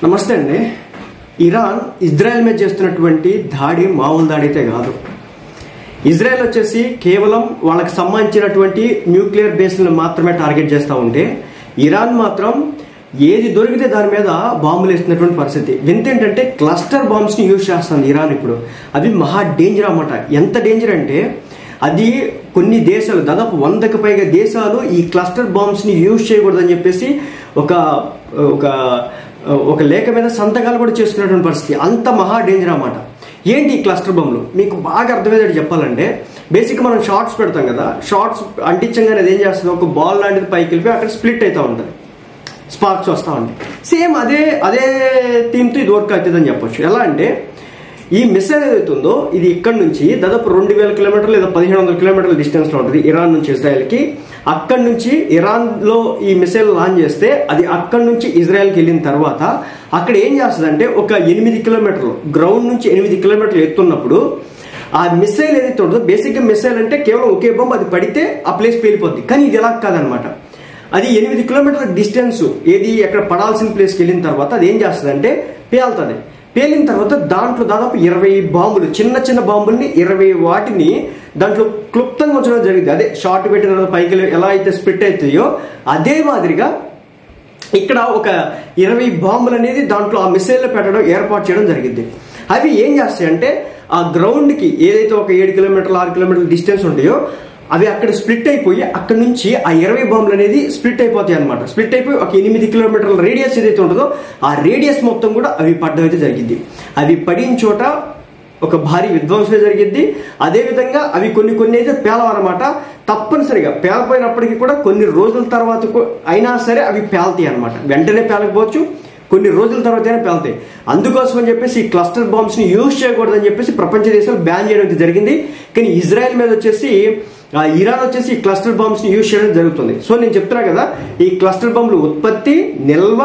నమస్తే అండి. Iran Israel మీద చేస్తున్నటువంటి దాడి మామూలు దాడి అయితే కాదు. ఇజ్రాయెల్ వచ్చేసి కేవలం వాళ్ళకి సంబంధించినటువంటి న్యూక్లియర్ బేస్లను మాత్రమే టార్గెట్ చేస్తూ ఉంటే ఇరాన్ మాత్రం ఏది దొరికితే దాని మీద బాంబులు వేస్తున్నటువంటి పరిస్థితి. వింత ఏంటంటే క్లస్టర్ బాంబ్స్ని యూజ్ చేస్తుంది ఇరాన్ ఇప్పుడు. అవి మహా డేంజర్ అన్నమాట. ఎంత డేంజర్ అంటే అది కొన్ని దేశాలు దాదాపు 100కి పైగా దేశాలు ఈ క్లస్టర్ బాంబ్స్ని యూజ్ చేయకూడదని చెప్పేసి ఒక లేఖ మీద సంతకాలు కూడా చేసుకున్నటువంటి పరిస్థితి. అంత మహా డేంజర్ అన్నమాట. ఏంటి ఈ క్లస్టర్ బాంబులు మీకు బాగా అర్థమయ్యేది చెప్పాలంటే, బేసిక్గా మనం షార్ట్స్ పెడతాం కదా, షార్ట్స్ అంటించగానే అది ఏం చేస్తుంది, ఒక బాల్ లాంటిది పైకి వెళ్ళిపోయి అక్కడ స్ప్లిట్ అవుతూ ఉంటుంది, స్పార్క్స్ వస్తూ ఉంటాయి. సేమ్ అదే థీమ్తో ఇది వర్క్ అవుతుందని చెప్పొచ్చు. ఎలా అంటే ఈ మిసైల్ ఏదైతే ఉందో ఇది ఇక్కడ నుంచి దాదాపు 2000 కిలోమీటర్లు లేదా 1500 కిలోమీటర్ల డిస్టెన్స్లో ఉంటుంది ఇరాన్ నుంచి ఇజ్రాయెల్కి. అక్కడి నుంచి ఇరాన్లో ఈ మిసైల్ లాంచ్ చేస్తే అది అక్కడి నుంచి ఇజ్రాయెల్కి వెళ్ళిన తర్వాత అక్కడ ఏం చేస్తుందంటే ఒక 8 కిలోమీటర్లు గ్రౌండ్ నుంచి 8 కిలోమీటర్లు ఎత్తున్నప్పుడు ఆ మిసైల్ ఏదైతే ఉంటుందో, బేసిక్గా మిసైల్ అంటే కేవలం ఒకే బాంబు, అది పడితే ఆ ప్లేస్ పేలిపోద్ది. కానీ ఇది ఎలా కాదనమాట. అది 8 కిలోమీటర్ల డిస్టెన్స్ ఏది ఎక్కడ పడాల్సిన ప్లేస్కి వెళ్ళిన తర్వాత అది ఏం చేస్తుందంటే పేలుతుంది. పేలిన తర్వాత దాంట్లో దాదాపు 20 బాంబులు, చిన్న చిన్న బాంబుల్ని 20 వాటిని దాంట్లో క్లుప్తంగా ఉంచడం జరిగింది. అదే షార్ట్ పెట్టిన తర్వాత పైకి ఎలా అయితే స్ప్లిట్ అవుతాయో అదే మాదిరిగా ఇక్కడ ఒక 20 బాంబులు అనేది దాంట్లో ఆ మిసైల్లో పెట్టడం ఏర్పాటు చేయడం జరిగింది. అవి ఏం చేస్తాయంటే ఆ గ్రౌండ్కి ఏదైతే ఒక 7 కిలోమీటర్లు 6 కిలోమీటర్ల డిస్టెన్స్ ఉంటాయో అవి అక్కడ స్ప్లిట్ అయిపోయి అక్కడ నుంచి ఆ 20 బాంబులు అనేది స్ప్లిట్ అయిపోతాయి అనమాట. స్ప్లిట్ అయిపోయి ఒక 8 కిలోమీటర్ల రేడియస్ ఏదైతే ఉంటుందో ఆ రేడియస్ మొత్తం కూడా అవి పడడం అయితే జరిగింది. అవి పడిన చోట ఒక భారీ విధ్వంసమే జరిగింది. అదేవిధంగా అవి కొన్ని అయితే పేలవన్నమాట. తప్పనిసరిగా పేలపోయినప్పటికీ కూడా కొన్ని రోజుల తర్వాత అయినా సరే అవి పేలుతాయి అనమాట. వెంటనే పేలకపోవచ్చు, కొన్ని రోజుల తర్వాత అయినా పేలుతాయి. అందుకోసం అని చెప్పేసి ఈ క్లస్టర్ బాంబ్స్ని యూజ్ చేయకూడదని చెప్పేసి ప్రపంచ దేశాలు బ్యాన్ చేయడం అయితే జరిగింది. కానీ ఇజ్రాయెల్ మీద వచ్చేసి ఇరాన్ వచ్చేసి ఈ క్లస్టర్ బాంబ్స్ని యూజ్ చేయడం జరుగుతుంది. సో నేను చెప్తున్నా కదా, ఈ క్లస్టర్ బాంబులు ఉత్పత్తి, నిల్వ,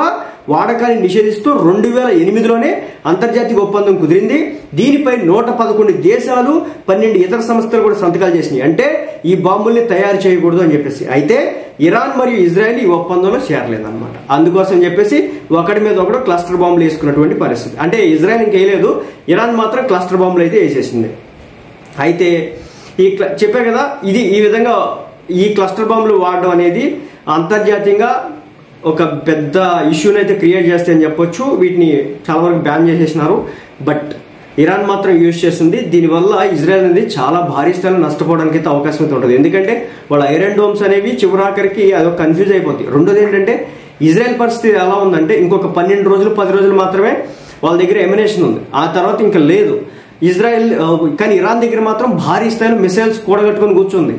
వాడకాన్ని నిషేధిస్తూ 2008లోనే అంతర్జాతీయ ఒప్పందం కుదిరింది. దీనిపై 111 దేశాలు 12 ఇతర సంస్థలు కూడా సంతకాలు చేసినాయి. అంటే ఈ బాంబుల్ని తయారు చేయకూడదు అని చెప్పేసి. అయితే ఇరాన్ మరియు ఇజ్రాయెల్ ఈ ఒప్పందంలో చేరలేదన్నమాట. అందుకోసం చెప్పేసి ఒకటి మీద ఒకడు క్లస్టర్ బాంబులు వేసుకున్నటువంటి పరిస్థితి. అంటే ఇజ్రాయెల్ ఇంకేయలేదు, ఇరాన్ మాత్రం క్లస్టర్ బాంబులు అయితే వేసేసింది. అయితే చెప్పే కదా, ఇది ఈ విధంగా ఈ క్లస్టర్ బాంబులు వాడడం అనేది అంతర్జాతీయంగా ఒక పెద్ద ఇష్యూని అయితే క్రియేట్ చేస్తాయని చెప్పొచ్చు. వీటిని చాలా వరకు బ్యాన్ చేసేసినారు. బట్ ఇరాన్ మాత్రం యూజ్ చేస్తుంది. దీనివల్ల ఇజ్రాయెల్ అనేది చాలా భారీ స్థాయిలో నష్టపోవడానికి అయితే అవకాశం అయితే ఉంటుంది. ఎందుకంటే వాళ్ళ ఐరన్ డోమ్స్ అనేవి చివరాఖరికి అదొక కన్ఫ్యూజ్ అయిపోతుంది. రెండోది ఏంటంటే ఇజ్రాయెల్ పరిస్థితి ఎలా ఉందంటే ఇంకొక 12 రోజులు 10 రోజులు మాత్రమే వాళ్ళ దగ్గర ఎమినేషన్ ఉంది, ఆ తర్వాత ఇంకా లేదు ఇజ్రాయెల్. కానీ ఇరాన్ దగ్గర మాత్రం భారీ స్థాయిలో మిసైల్స్ కూడగట్టుకొని కూర్చుంది.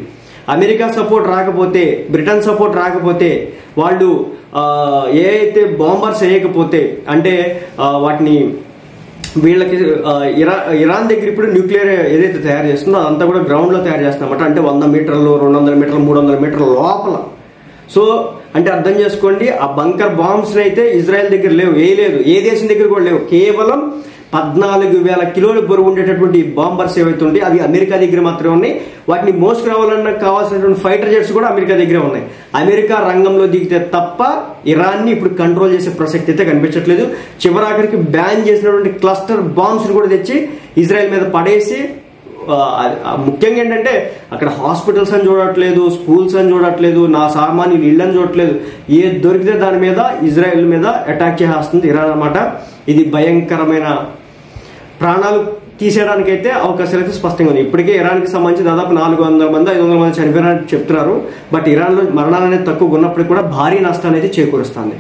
అమెరికా సపోర్ట్ రాకపోతే, బ్రిటన్ సపోర్ట్ రాకపోతే, వాళ్ళు ఏ అయితే బాంబర్స్ వేయకపోతే, అంటే వాటిని వీళ్ళకి ఇరాన్ దగ్గర ఇప్పుడు న్యూక్లియర్ ఏదైతే తయారు చేస్తుందో అదంతా కూడా గ్రౌండ్లో తయారు చేస్తున్నమాట. అంటే 100 మీటర్లు, 200 మీటర్లు, 300 మీటర్ల లోపల. సో అంటే అర్థం చేసుకోండి, ఆ బంకర్ బాంబ్స్ అయితే ఇజ్రాయెల్ దగ్గర లేవు, వేయలేదు, ఏ దేశం దగ్గర కూడా లేవు. కేవలం 14,000 కిలోల బరువు ఉండేటటువంటి బాంబర్స్ ఏవైతే ఉంటాయి అవి అమెరికా దగ్గర మాత్రమే ఉన్నాయి. వాటిని మోసుకురావాలన్నా కావాల్సినటువంటి ఫైటర్ జెట్స్ కూడా అమెరికా దగ్గరే ఉన్నాయి. అమెరికా రంగంలో దిగితే తప్ప ఇరాన్ని ఇప్పుడు కంట్రోల్ చేసే ప్రసక్తి అయితే కనిపించట్లేదు. చివరాఖరికి బ్యాన్ చేసినటువంటి క్లస్టర్ బాంబ్స్ కూడా తెచ్చి ఇజ్రాయెల్ మీద పడేసి, ముఖ్యంగా ఏంటంటే అక్కడ హాస్పిటల్స్ అని చూడట్లేదు, స్కూల్స్ అని చూడట్లేదు, నా సామాన్యులు ఇళ్ళని చూడట్లేదు, ఏది దొరికితే దాని మీద ఇజ్రాయెల్ మీద అటాక్ చేస్తుంది ఇరాన్ అన్నమాట. ఇది భయంకరమైన ప్రాణాలు తీసేయడానికైతే అవకాశాలు అయితే స్పష్టంగా ఉన్నాయి. ఇప్పటికే ఇరాన్కి సంబంధించి దాదాపు 400 మంది 500 మంది చనిపోయినట్టు చెప్తున్నారు. బట్ ఇరాన్లో మరణాలు అనేది తక్కువ ఉన్నప్పటికీ కూడా భారీ నష్టాన్ని అయితే చేకూరుస్తుంది.